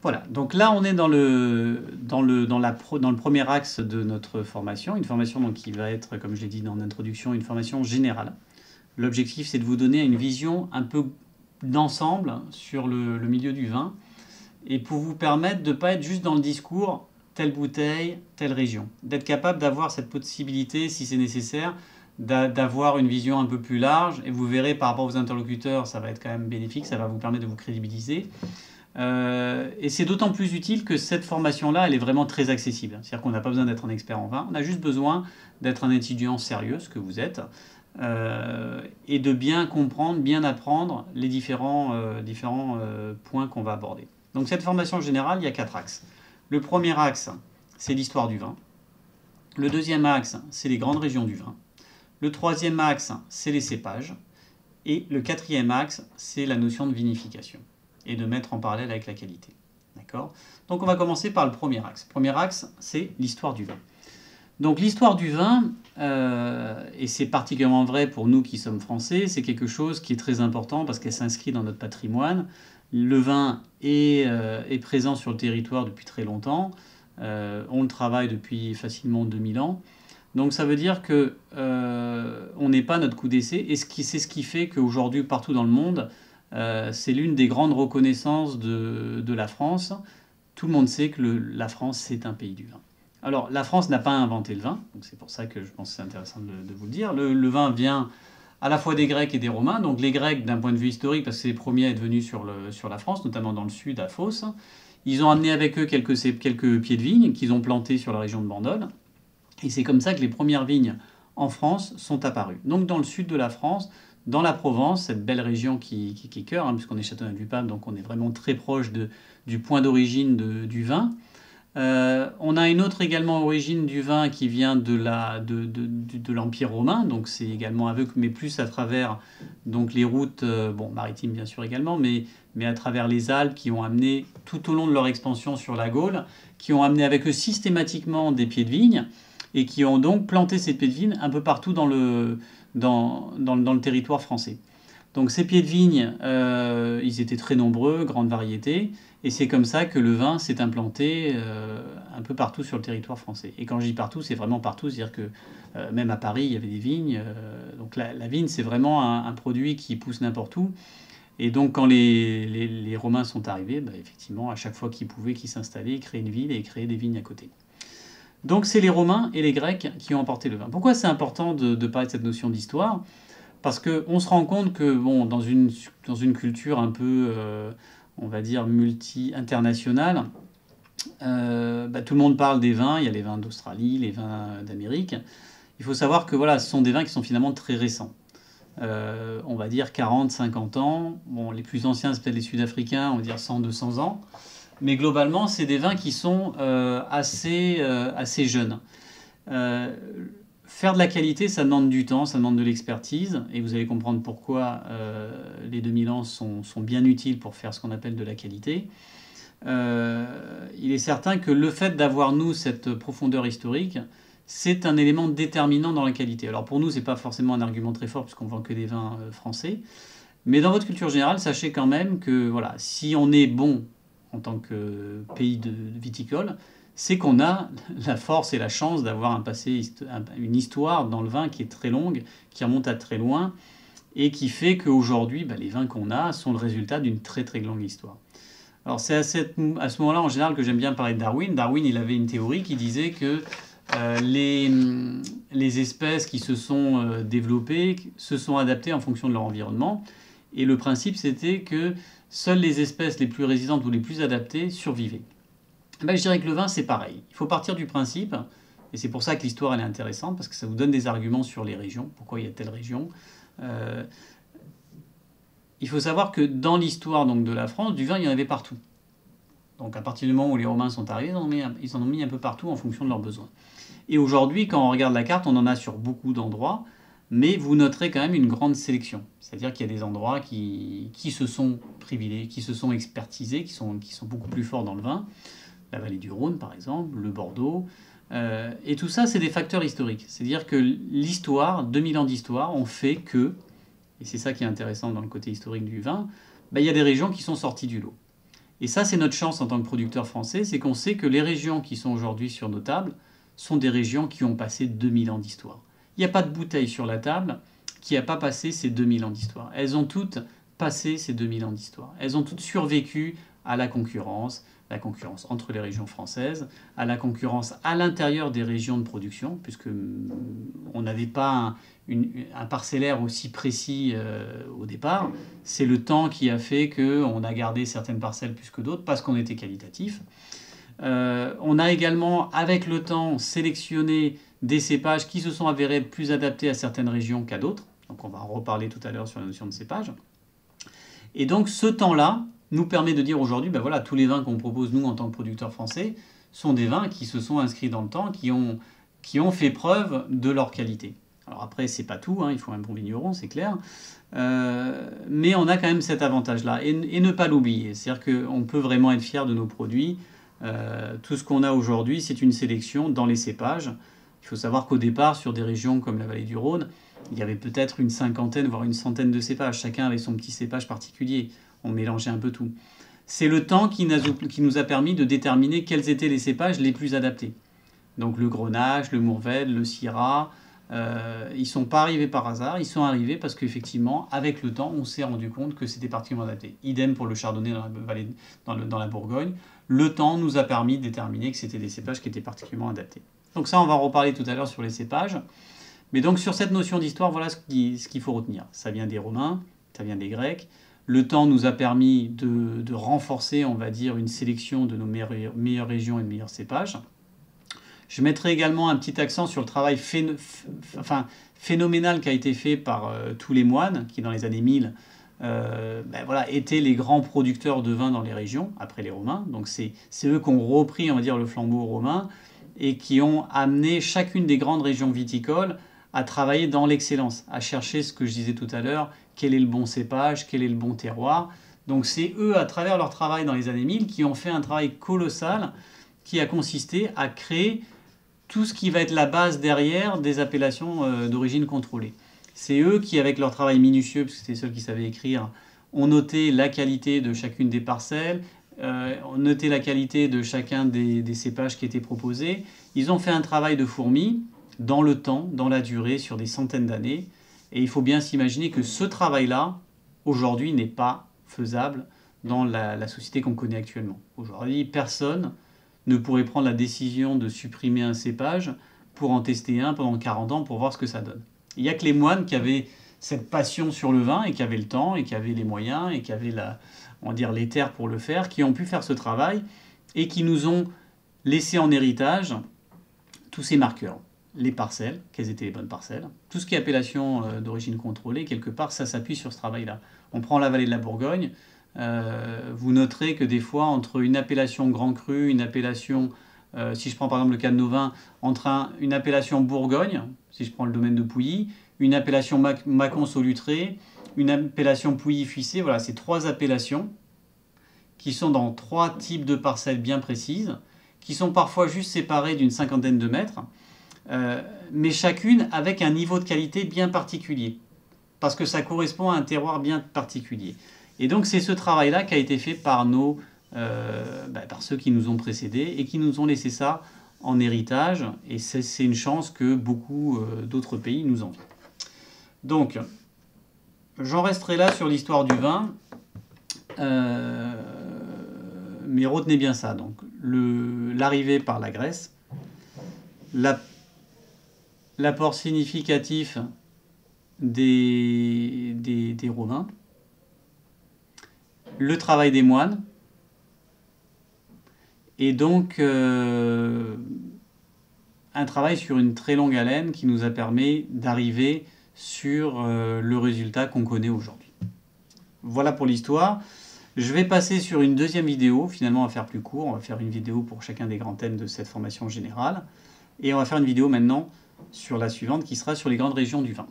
Voilà, donc là on est dans le premier axe de notre formation, une formation donc, qui va être, comme je l'ai dit dans l'introduction, une formation générale. L'objectif c'est de vous donner une vision un peu d'ensemble sur le milieu du vin et pour vous permettre de ne pas être juste dans le discours telle bouteille, telle région. D'être capable d'avoir cette possibilité, si c'est nécessaire, d'avoir une vision un peu plus large. Et vous verrez par rapport aux interlocuteurs, ça va être quand même bénéfique, ça va vous permettre de vous crédibiliser. Et c'est d'autant plus utile que cette formation-là, elle est vraiment très accessible. C'est-à-dire qu'on n'a pas besoin d'être un expert en vin, on a juste besoin d'être un étudiant sérieux, ce que vous êtes, et de bien comprendre, bien apprendre les différents points qu'on va aborder. Donc cette formation générale, il y a 4 axes. Le premier axe, c'est l'histoire du vin. Le deuxième axe, c'est les grandes régions du vin. Le troisième axe, c'est les cépages. Et le quatrième axe, c'est la notion de vinification et de mettre en parallèle avec la qualité. D'accord ? Donc on va commencer par le premier axe. Le premier axe, c'est l'histoire du vin. Donc l'histoire du vin, et c'est particulièrement vrai pour nous qui sommes français, c'est quelque chose qui est très important parce qu'elle s'inscrit dans notre patrimoine. Le vin est présent sur le territoire depuis très longtemps. On le travaille depuis facilement 2000 ans. Donc ça veut dire que on n'est pas notre coup d'essai et c'est ce qui fait qu'aujourd'hui partout dans le monde, c'est l'une des grandes reconnaissances de la France. Tout le monde sait que la France, c'est un pays du vin. Alors, la France n'a pas inventé le vin, donc c'est pour ça que je pense que c'est intéressant de vous le dire. Le vin vient à la fois des Grecs et des Romains. Donc les Grecs, d'un point de vue historique, parce que c'est les premiers à être venus sur la France, notamment dans le sud, à Fos, ils ont amené avec eux quelques pieds de vigne qu'ils ont plantés sur la région de Bandol. Et c'est comme ça que les premières vignes en France sont apparues. Donc dans le sud de la France, dans la Provence, cette belle région qui est cœur, puisqu'on est Châteauneuf-du-Pape, donc on est vraiment très proche du point d'origine du vin. On a une autre également origine du vin qui vient de l'Empire romain, donc c'est également aveugle, mais plus à travers donc, les routes maritimes bien sûr également, mais à travers les Alpes qui ont amené tout au long de leur expansion sur la Gaule, qui ont amené avec eux systématiquement des pieds de vigne et qui ont donc planté ces pieds de vigne un peu partout dans le territoire français. Donc ces pieds de vigne, ils étaient très nombreux, grande variété, et c'est comme ça que le vin s'est implanté un peu partout sur le territoire français. Et quand je dis partout, c'est vraiment partout, c'est-à-dire que même à Paris, il y avait des vignes. Donc la vigne, c'est vraiment un produit qui pousse n'importe où. Et donc quand les Romains sont arrivés, effectivement, à chaque fois qu'ils pouvaient, qu'ils s'installaient, ils créaient une ville et créaient des vignes à côté. Donc c'est les Romains et les Grecs qui ont emporté le vin. Pourquoi c'est important de parler de cette notion d'histoire ? Parce qu'on se rend compte que dans une culture un peu, on va dire, internationale, tout le monde parle des vins. Il y a les vins d'Australie, les vins d'Amérique. Il faut savoir que voilà, ce sont des vins qui sont finalement très récents. On va dire 40, 50 ans. Bon, les plus anciens, c'est peut-être les Sud-Africains, on va dire 100, 200 ans. Mais globalement, c'est des vins qui sont assez jeunes. Faire de la qualité, ça demande du temps, ça demande de l'expertise, et vous allez comprendre pourquoi les 2000 ans sont bien utiles pour faire ce qu'on appelle de la qualité. Il est certain que le fait d'avoir, nous, cette profondeur historique, c'est un élément déterminant dans la qualité. Alors pour nous, c'est pas forcément un argument très fort, puisqu'on vend que des vins français, mais dans votre culture générale, sachez quand même que voilà, si on est bon en tant que pays de viticole, c'est qu'on a la force et la chance d'avoir un passé, une histoire dans le vin qui est très longue, qui remonte à très loin, et qui fait qu'aujourd'hui, les vins qu'on a sont le résultat d'une très très longue histoire. Alors c'est à ce moment-là, en général, que j'aime bien parler de Darwin. Darwin, il avait une théorie qui disait que les espèces qui se sont développées se sont adaptées en fonction de leur environnement. Et le principe, c'était que seules les espèces les plus résistantes ou les plus adaptées survivaient. Je dirais que le vin, c'est pareil. Il faut partir du principe, et c'est pour ça que l'histoire elle est intéressante, parce que ça vous donne des arguments sur les régions, pourquoi il y a telle région. Il faut savoir que dans l'histoire donc, de la France, du vin, il y en avait partout. Donc à partir du moment où les Romains sont arrivés, ils en ont mis un peu partout en fonction de leurs besoins. Et aujourd'hui, quand on regarde la carte, on en a sur beaucoup d'endroits, mais vous noterez quand même une grande sélection. C'est-à-dire qu'il y a des endroits qui se sont privilégiés, qui se sont expertisés, qui sont beaucoup plus forts dans le vin. La vallée du Rhône, par exemple, le Bordeaux. Et tout ça, c'est des facteurs historiques. C'est-à-dire que l'histoire, 2000 ans d'histoire, ont fait que, et c'est ça qui est intéressant dans le côté historique du vin, il y a des régions qui sont sorties du lot. Et ça, c'est notre chance en tant que producteur français, c'est qu'on sait que les régions qui sont aujourd'hui sur nos tables sont des régions qui ont passé 2000 ans d'histoire. Il n'y a pas de bouteille sur la table qui n'a pas passé ces 2000 ans d'histoire. Elles ont toutes passé ces 2000 ans d'histoire. Elles ont toutes survécu à la concurrence entre les régions françaises, à la concurrence à l'intérieur des régions de production, puisque on n'avait pas un parcellaire aussi précis au départ. C'est le temps qui a fait qu'on a gardé certaines parcelles plus que d'autres, parce qu'on était qualitatif. On a également, avec le temps, sélectionné des cépages qui se sont avérés plus adaptés à certaines régions qu'à d'autres. Donc on va en reparler tout à l'heure sur la notion de cépage. Et donc ce temps-là nous permet de dire aujourd'hui, ben voilà, tous les vins qu'on propose nous en tant que producteurs français sont des vins qui se sont inscrits dans le temps, qui ont fait preuve de leur qualité. Alors après, c'est pas tout, hein, il faut un bon vigneron, c'est clair. Mais on a quand même cet avantage-là. Et ne pas l'oublier, c'est-à-dire qu'on peut vraiment être fier de nos produits. Tout ce qu'on a aujourd'hui, c'est une sélection dans les cépages. Il faut savoir qu'au départ, sur des régions comme la vallée du Rhône, il y avait peut-être une cinquantaine, voire une centaine de cépages. Chacun avait son petit cépage particulier. On mélangeait un peu tout. C'est le temps qui nous a permis de déterminer quels étaient les cépages les plus adaptés. Donc le Grenache, le Mourvèdre, le Syrah, ils ne sont pas arrivés par hasard, ils sont arrivés parce qu'effectivement, avec le temps, on s'est rendu compte que c'était particulièrement adapté. Idem pour le Chardonnay dans la Bourgogne. Le temps nous a permis de déterminer que c'était des cépages qui étaient particulièrement adaptés. Donc ça, on va en reparler tout à l'heure sur les cépages. Mais donc sur cette notion d'histoire, voilà ce qu'il faut retenir. Ça vient des Romains, ça vient des Grecs. Le temps nous a permis de renforcer, on va dire, une sélection de nos meilleures régions et de meilleurs cépages. Je mettrai également un petit accent sur le travail phénoménal qui a été fait par tous les moines, qui dans les années 1000 étaient les grands producteurs de vin dans les régions, après les Romains. Donc c'est eux qui ont repris, on va dire, le flambeau romain et qui ont amené chacune des grandes régions viticoles à travailler dans l'excellence, à chercher ce que je disais tout à l'heure, quel est le bon cépage, quel est le bon terroir. Donc c'est eux, à travers leur travail dans les années 1000, qui ont fait un travail colossal qui a consisté à créer tout ce qui va être la base derrière des appellations d'origine contrôlée. C'est eux qui, avec leur travail minutieux, parce que c'était ceux qui savaient écrire, ont noté la qualité de chacune des parcelles, ont noté la qualité de chacun des cépages qui étaient proposés. Ils ont fait un travail de fourmi dans le temps, dans la durée, sur des centaines d'années. Et il faut bien s'imaginer que ce travail-là, aujourd'hui, n'est pas faisable dans la société qu'on connaît actuellement. Aujourd'hui, personne ne pourrait prendre la décision de supprimer un cépage pour en tester un pendant 40 ans pour voir ce que ça donne. Il n'y a que les moines qui avaient cette passion sur le vin et qui avaient le temps et qui avaient les moyens et qui avaient les terres pour le faire, qui ont pu faire ce travail et qui nous ont laissé en héritage tous ces marqueurs. Les parcelles, quelles étaient les bonnes parcelles. Tout ce qui est appellation d'origine contrôlée, quelque part, ça s'appuie sur ce travail-là. On prend la vallée de la Bourgogne, vous noterez que des fois, entre une appellation Grand Cru, une appellation, si je prends par exemple le cas de nos vins, entre une appellation Bourgogne, si je prends le domaine de Pouilly, une appellation Mâcon-Solutré, une appellation Pouilly-Fuissé, voilà, c'est 3 appellations qui sont dans 3 types de parcelles bien précises, qui sont parfois juste séparées d'une cinquantaine de mètres, mais chacune avec un niveau de qualité bien particulier, parce que ça correspond à un terroir bien particulier. Et donc c'est ce travail-là qui a été fait par par ceux qui nous ont précédés et qui nous ont laissé ça en héritage, et c'est une chance que beaucoup d'autres pays nous envient. Donc, j'en resterai là sur l'histoire du vin, mais retenez bien ça. Donc, l'arrivée par la Grèce, l'apport significatif des Romains, le travail des moines, et donc un travail sur une très longue haleine qui nous a permis d'arriver sur le résultat qu'on connaît aujourd'hui. Voilà pour l'histoire. Je vais passer sur une deuxième vidéo, finalement on va faire plus court, on va faire une vidéo pour chacun des grands thèmes de cette formation générale, et on va faire une vidéo maintenant sur la suivante qui sera sur les grandes régions du vin.